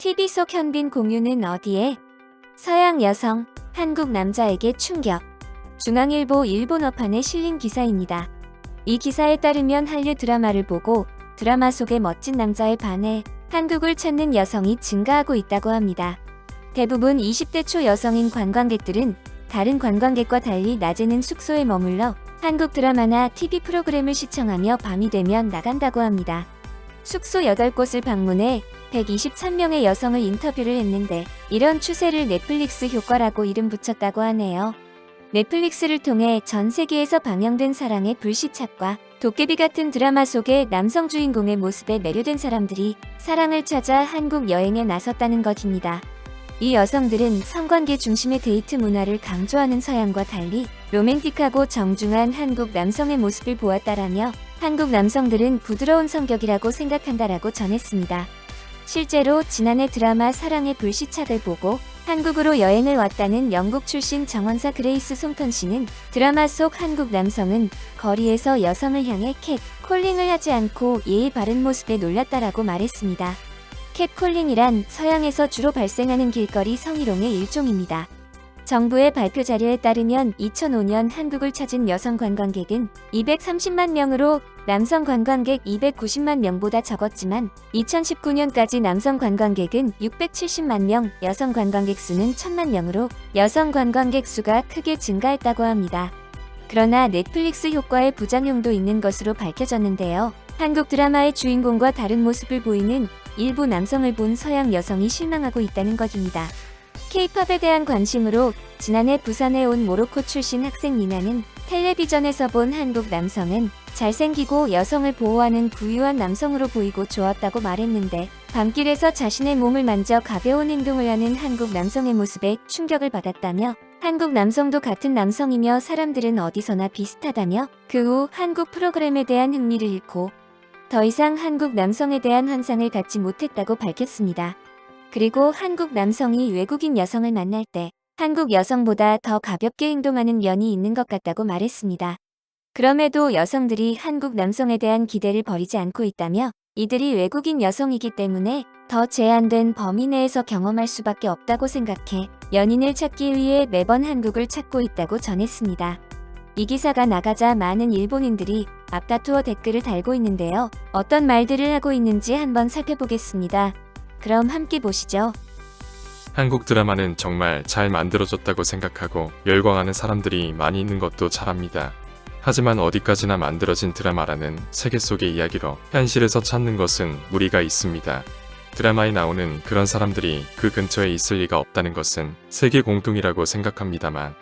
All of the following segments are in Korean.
TV 속 현빈 공유는 어디에? 서양 여성, 한국 남자에게 충격. 중앙일보 일본어판에 실린 기사입니다. 이 기사에 따르면 한류 드라마를 보고 드라마 속의 멋진 남자에 반해 한국을 찾는 여성이 증가하고 있다고 합니다. 대부분 20대 초 여성인 관광객들은 다른 관광객과 달리 낮에는 숙소에 머물러 한국 드라마나 TV 프로그램을 시청하며 밤이 되면 나간다고 합니다. 숙소 8곳을 방문해 123명의 여성을 인터뷰를 했는데 이런 추세를 넷플릭스 효과라고 이름 붙였다고 하네요. 넷플릭스를 통해 전 세계에서 방영된 사랑의 불시착과 도깨비 같은 드라마 속의 남성 주인공의 모습에 매료된 사람들이 사랑을 찾아 한국 여행에 나섰다는 것입니다. 이 여성들은 성관계 중심의 데이트 문화를 강조하는 서양과 달리 로맨틱하고 정중한 한국 남성의 모습을 보았다라며 한국 남성들은 부드러운 성격이라고 생각한다라고 전했습니다. 실제로 지난해 드라마 사랑의 불시착을 보고 한국으로 여행을 왔다는 영국 출신 정원사 그레이스 송턴 씨는 드라마 속 한국 남성은 거리에서 여성을 향해 캣콜링을 하지 않고 예의 바른 모습에 놀랐다라고 말했습니다. 캣콜링이란 서양에서 주로 발생하는 길거리 성희롱의 일종입니다. 정부의 발표 자료에 따르면 2005년 한국을 찾은 여성 관광객은 230만 명으로 남성 관광객 290만 명보다 적었지만 2019년까지 남성 관광객은 670만 명, 여성 관광객 수는 1000만 명으로 여성 관광객 수가 크게 증가했다고 합니다. 그러나 넷플릭스 효과의 부작용도 있는 것으로 밝혀졌는데요. 한국 드라마의 주인공과 다른 모습을 보이는 일부 남성을 본 서양 여성이 실망하고 있다는 것입니다. K-팝에 대한 관심으로 지난해 부산에 온 모로코 출신 학생 니나는 텔레비전에서 본 한국 남성은 잘생기고 여성을 보호하는 부유한 남성으로 보이고 좋았다고 말했는데 밤길에서 자신의 몸을 만져 가벼운 행동을 하는 한국 남성의 모습에 충격을 받았다며 한국 남성도 같은 남성이며 사람들은 어디서나 비슷하다며 그 후 한국 프로그램에 대한 흥미를 잃고 더 이상 한국 남성에 대한 환상을 갖지 못했다고 밝혔습니다. 그리고 한국 남성이 외국인 여성을 만날 때 한국 여성보다 더 가볍게 행동하는 면이 있는 것 같다고 말했습니다. 그럼에도 여성들이 한국 남성에 대한 기대를 버리지 않고 있다며 이들이 외국인 여성이기 때문에 더 제한된 범위 내에서 경험할 수밖에 없다고 생각해 연인을 찾기 위해 매번 한국을 찾고 있다고 전했습니다. 이 기사가 나가자 많은 일본인들이 앞다투어 댓글을 달고 있는데요. 어떤 말들을 하고 있는지 한번 살펴보겠습니다. 그럼 함께 보시죠. 한국 드라마는 정말 잘 만들어졌다고 생각하고 열광하는 사람들이 많이 있는 것도 잘 압니다. 하지만 어디까지나 만들어진 드라마라는 세계 속의 이야기로 현실에서 찾는 것은 무리가 있습니다. 드라마에 나오는 그런 사람들이 그 근처에 있을 리가 없다는 것은 세계 공통이라고 생각합니다만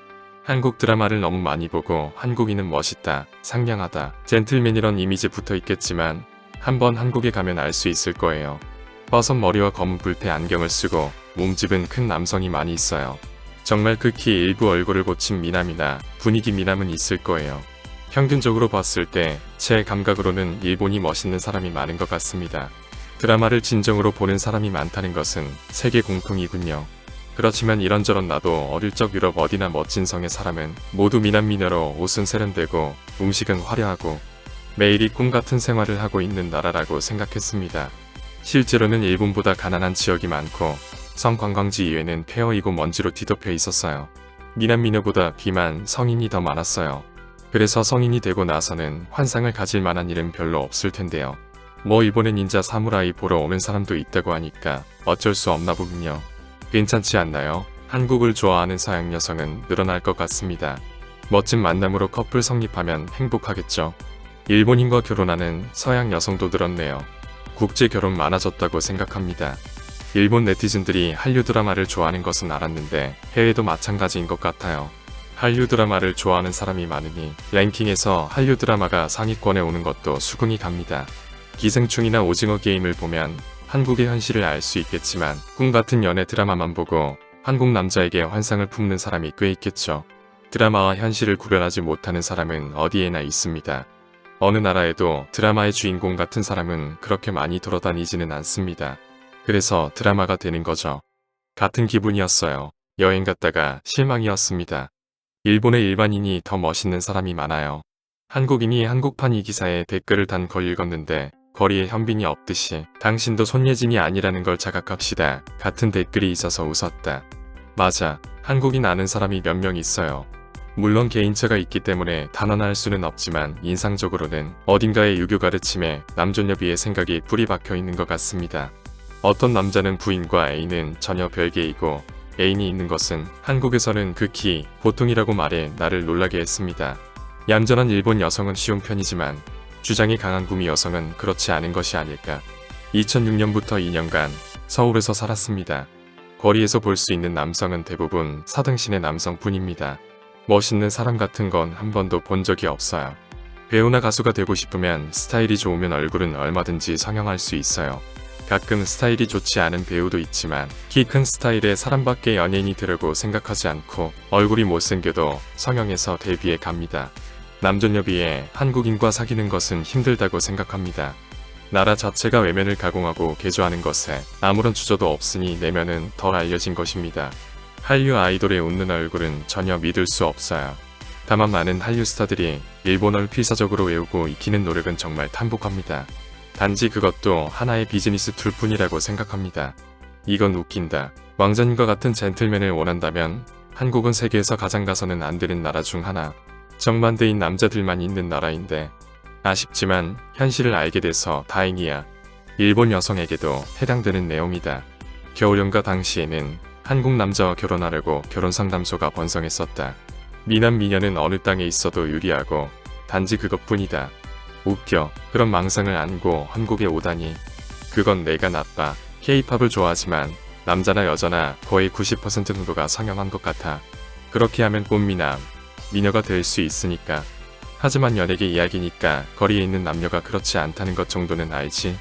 한국 드라마를 너무 많이 보고 한국인은 멋있다, 상냥하다, 젠틀맨이런 이미지 붙어 있겠지만 한번 한국에 가면 알 수 있을 거예요. 버섯 머리와 검은 뿔테 안경을 쓰고 몸집은 큰 남성이 많이 있어요. 정말 극히 일부 얼굴을 고친 미남이나 분위기 미남은 있을 거예요. 평균적으로 봤을 때 제 감각으로는 일본이 멋있는 사람이 많은 것 같습니다. 드라마를 진정으로 보는 사람이 많다는 것은 세계 공통이군요. 그렇지만 이런저런 나도 어릴 적 유럽 어디나 멋진 성의 사람은 모두 미남 미녀로 옷은 세련되고 음식은 화려하고 매일이 꿈같은 생활을 하고 있는 나라라고 생각했습니다. 실제로는 일본보다 가난한 지역이 많고 성관광지 이외는 폐허이고 먼지로 뒤덮여 있었어요. 미남 미녀보다 비만 성인이 더 많았어요. 그래서 성인이 되고 나서는 환상을 가질 만한 일은 별로 없을 텐데요. 뭐 일본에 닌자 사무라이 보러 오는 사람도 있다고 하니까 어쩔 수 없나 보군요. 괜찮지 않나요? 한국을 좋아하는 서양 여성은 늘어날 것 같습니다. 멋진 만남으로 커플 성립하면 행복하겠죠. 일본인과 결혼하는 서양 여성도 늘었네요. 국제 결혼 많아졌다고 생각합니다. 일본 네티즌들이 한류 드라마를 좋아하는 것은 알았는데 해외도 마찬가지인 것 같아요. 한류 드라마를 좋아하는 사람이 많으니 랭킹에서 한류 드라마가 상위권에 오는 것도 수긍이 갑니다. 기생충이나 오징어 게임을 보면 한국의 현실을 알 수 있겠지만 꿈같은 연애 드라마만 보고 한국 남자에게 환상을 품는 사람이 꽤 있겠죠. 드라마와 현실을 구별하지 못하는 사람은 어디에나 있습니다. 어느 나라에도 드라마의 주인공 같은 사람은 그렇게 많이 돌아다니지는 않습니다. 그래서 드라마가 되는 거죠. 같은 기분이었어요. 여행 갔다가 실망이었습니다. 일본의 일반인이 더 멋있는 사람이 많아요. 한국인이 한국판 이 기사에 댓글을 단 걸 읽었는데 거리에 현빈이 없듯이 당신도 손예진이 아니라는 걸 자각합시다. 같은 댓글이 있어서 웃었다. 맞아. 한국인 아는 사람이 몇 명 있어요. 물론 개인차가 있기 때문에 단언할 수는 없지만 인상적으로는 어딘가의 유교 가르침에 남존여비의 생각이 뿌리 박혀 있는 것 같습니다. 어떤 남자는 부인과 애인은 전혀 별개이고 애인이 있는 것은 한국에서는 극히 보통이라고 말해 나를 놀라게 했습니다. 얌전한 일본 여성은 쉬운 편이지만 주장이 강한 구미 여성은 그렇지 않은 것이 아닐까. 2006년부터 2년간 서울에서 살았습니다. 거리에서 볼 수 있는 남성은 대부분 사등신의 남성뿐입니다. 멋있는 사람 같은 건 한 번도 본 적이 없어요. 배우나 가수가 되고 싶으면 스타일이 좋으면 얼굴은 얼마든지 성형할 수 있어요. 가끔 스타일이 좋지 않은 배우도 있지만 키 큰 스타일의 사람밖에 연예인이 되려고 생각하지 않고 얼굴이 못생겨도 성형해서 데뷔해 갑니다. 남존여비에 한국인과 사귀는 것은 힘들다고 생각합니다. 나라 자체가 외면을 가공하고 개조하는 것에 아무런 주저도 없으니 내면은 덜 알려진 것입니다. 한류 아이돌의 웃는 얼굴은 전혀 믿을 수 없어요. 다만 많은 한류 스타들이 일본어를 필사적으로 외우고 익히는 노력은 정말 탄복합니다. 단지 그것도 하나의 비즈니스 툴뿐이라고 생각합니다. 이건 웃긴다. 왕자님과 같은 젠틀맨을 원한다면 한국은 세계에서 가장 가서는 안 되는 나라 중 하나. 정반대인 남자들만 있는 나라인데 아쉽지만 현실을 알게 돼서 다행이야. 일본 여성에게도 해당되는 내용이다. 겨울연가 당시에는 한국 남자와 결혼하려고 결혼상담소가 번성했었다. 미남 미녀는 어느 땅에 있어도 유리하고 단지 그것뿐이다. 웃겨. 그런 망상을 안고 한국에 오다니. 그건 내가 나빠. K-팝을 좋아하지만 남자나 여자나 거의 90% 정도가 성형한 것 같아. 그렇게 하면 꽃미남, 미녀가 될 수 있으니까. 하지만 연예계 이야기니까 거리에 있는 남녀가 그렇지 않다는 것 정도는 알지.